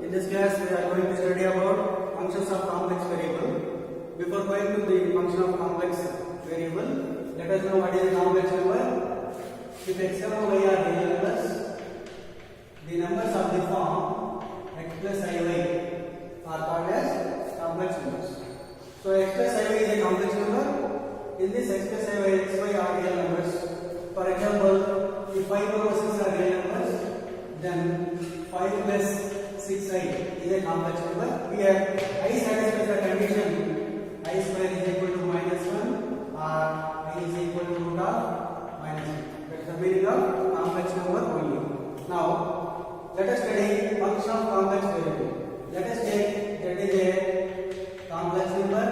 In this class, we are going to study about functions of complex variable. Before going to the function of complex variable, let us know what is a complex number. If x and y are real numbers, the numbers of the form x plus iy are called as complex numbers. So x plus iy is a complex number. In this x plus iy, xy are real numbers. For example, if 5 over 6 are real numbers, then 5 plus 6i is a complex number. Here I satisfies the condition I square is equal to -1 or I is equal to root of -1. That is the meaning of complex number only. Now let us study function of complex variable. Let us take that is a complex number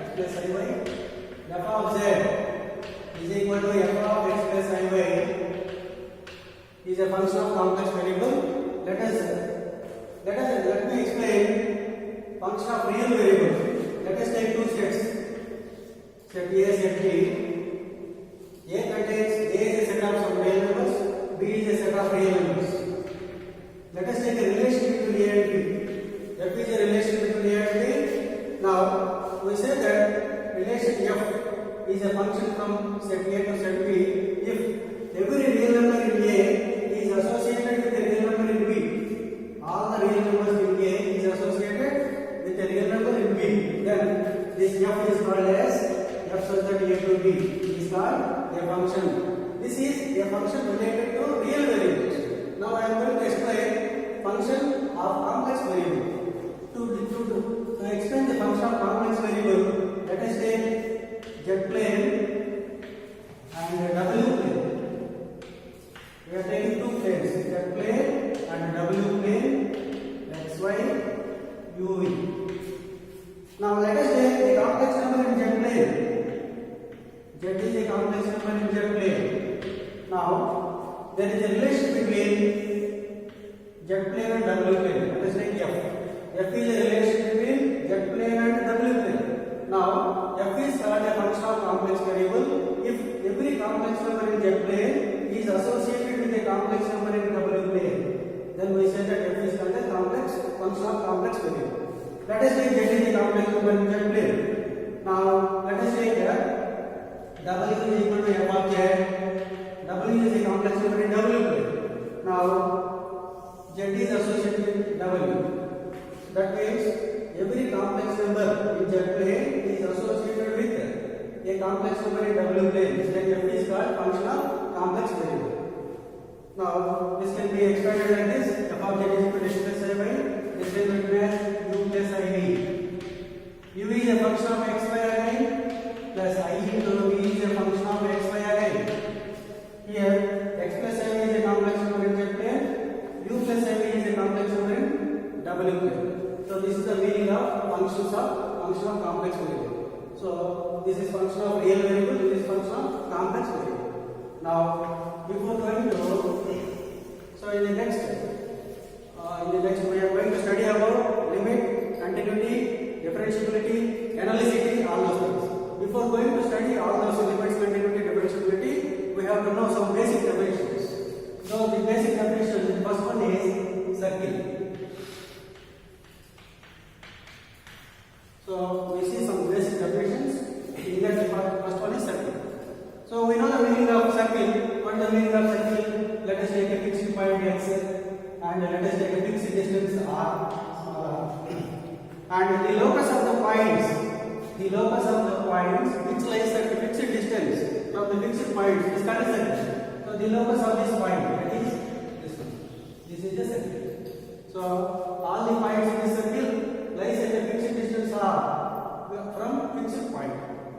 x plus iy. F of z is equal to f of x plus iy is a function of complex variable. Let me explain function of real variable. Let us take two sets. Set A, set B. A contains A is a set of some real numbers, B is a set of real numbers. Let us take a relation between A and B. F is a relation between A and B. Now we say that relation F is a function from set A to set B if every real number in A is associated with a real number in B. All the real numbers in A is associated with a real number in B. Then this F is called as F such that A to B is called a function. This is a function related to real variables. Now I am going to explain function of complex variable. To explain the function of complex variable, let us take z plane and w plane. We are taking two planes, z plane and w plane, xy, uv. Now let us take a complex number in z plane. Z is a complex number in z plane. Now there is a relation between z plane and w plane. Let us take f. F is a relation between z plane and w plane. Now f is called a function of complex variable if every complex number in z plane is associated with a complex number in w plane. Then we say that f is called a complex function of complex variable. Let us take z is a complex number in z plane. Now let us take that w is equal to f of z. W is a complex number in w plane. Now z is associated with w. That means every complex number in z plane is associated with a complex number in w plane. Then f is called function of complex variable. Now this can be expanded like this: f of z is equal to x plus iy. This is written as u plus iv. U is a function of x y again, plus I into v is a function of x y again. Here x plus iv is a complex number in z plane, u plus iv is a complex number in w plane. So this is the meaning of function of complex variable. So this is function of real variable, this is function of complex variable. Now before going to in the next we are going to study about limit, continuity, differentiability, analyticity, all those things. Before going to study all those limits, continuity, differentiability, we have to know some basic definitions. So the basic definition, the first one is circle. So we see some basic definitions. In that, the first one is circle. So we know the meaning of circle. What is the meaning of circle? Let us take a fixed point x and let us take a fixed distance r, small r. And the locus of the points which lies at a fixed distance from the fixed points is called a circle. So the locus of this point, that is this one. This is the circle. So all the points in the circle lies at a fixed distance r from fixed point.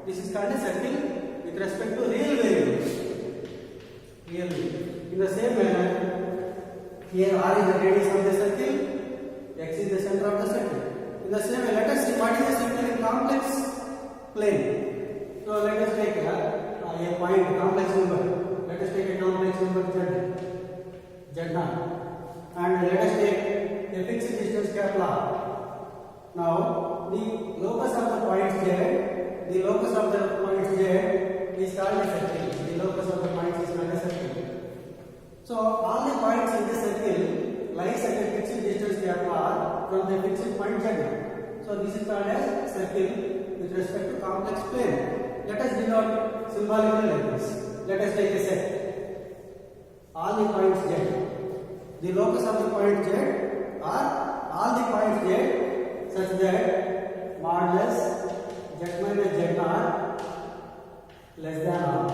This is called a circle with respect to real variables. In the same manner, here r is the radius of the circle, x is the center of the circle. In the same way, let us see what is the circle in complex plane. So let us take a point, complex number. Let us take a complex number z0, and let us take a fixed distance capital R. Now the locus of the point z is called a circle. The locus of the point is called a circle. So all the points in the circle lies at a fixed distance capital R from the fixed point Z naught. So this is called as circle with respect to complex plane. Let us denote symbolically like this. Let us take a set. All the points Z. The locus of the point Z are all the points Z such that modulus Z minus Z naught less than or.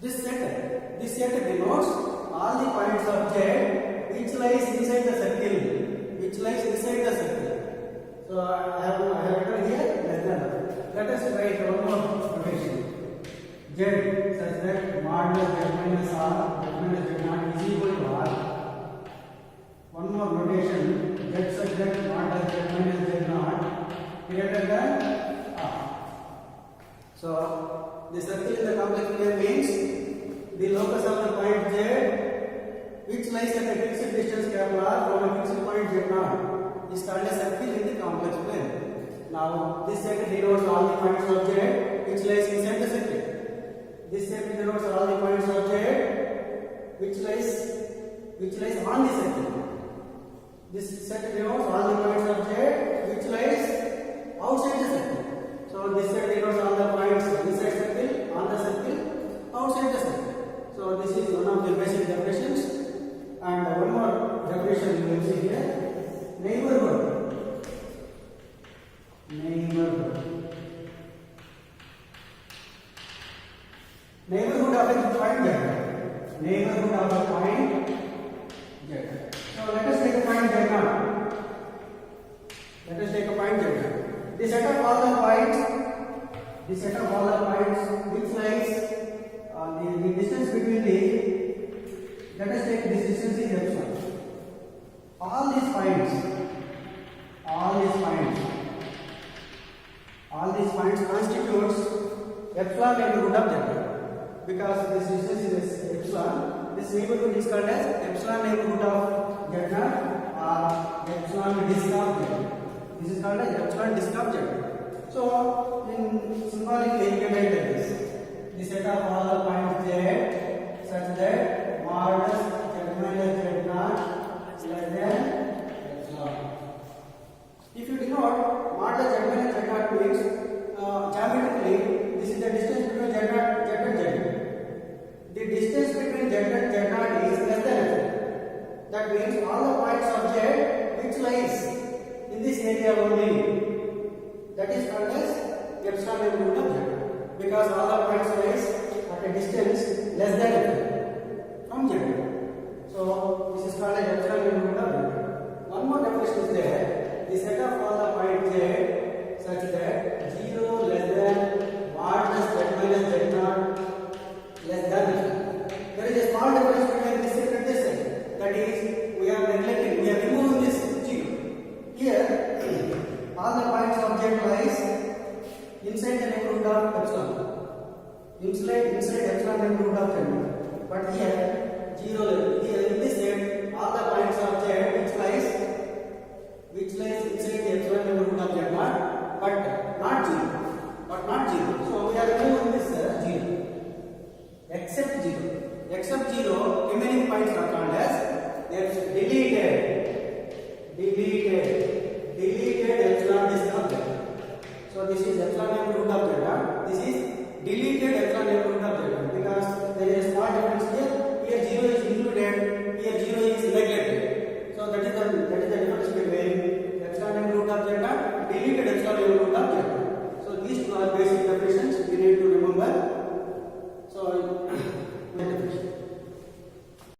This set denotes all the points of Z which lies inside the circle. So I have written here less than or. Let us write one more notation. Z such that modulus Z minus R Z minus Z naught is equal to R. One more notation. Z such that modulus Z minus Z naught greater than R. So the circle in the complex plane means the locus of the point Z which lies at a fixed distance capital R from a fixed point Z naught is called a circle in the complex plane. Now this set denotes all the points of Z which lies inside the circle. This set denotes all the points of Z which lies on the circle. This set denotes all the points of Z which lies outside the circle. So this set denotes all the points inside circle, on the circle, outside the circle. So this is one of the basic definitions. And one more definition you will see here: neighborhood. Neighborhood of a point Z. Neighborhood of a point Z. So let us take a point Z now. Let us take a point Z. The set of all the points which lies the distance between the, let us take this distance is epsilon. All these points constitutes epsilon neighborhood of Z. Because this distance is epsilon, this neighborhood is called as epsilon neighborhood of Z naught or epsilon disk of Z. This is called as epsilon disk of Z. So, in symbolically you can write like this: the set of all the points Z such that modulus Z minus Z naught less than epsilon. If you denote modulus Z minus Z naught means geometrically this is the distance between Z naught and Z. The distance between Z and Z naught is less than epsilon. That means all the points of Z which lies in this area only, that is called as epsilon neighborhood of Z, because all the points lies at a distance less than epsilon from Z. So this is called as epsilon neighborhood of Z. One more definition is there: the set of all the points Z such that 0 less than modulus Z minus Z naught less than epsilon. There is a small difference between this set and this set. That is, we are removing this 0. Here, all the points of Z lies inside the neighborhood of epsilon. Inside epsilon neighborhood of Z. But here, 0 level. Here in this set, all the points of Z which lies inside the epsilon neighborhood of Z naught, but not 0. So we are removing this 0. Except 0, remaining points are called as deleted epsilon disk of Z. So this is epsilon neighborhood of Z. This is deleted epsilon neighborhood of Z, because there is a small difference here. Here 0 is included, here 0 is neglected. So that is the difference between epsilon neighborhood of Z and deleted epsilon neighborhood of Z. So these two are basic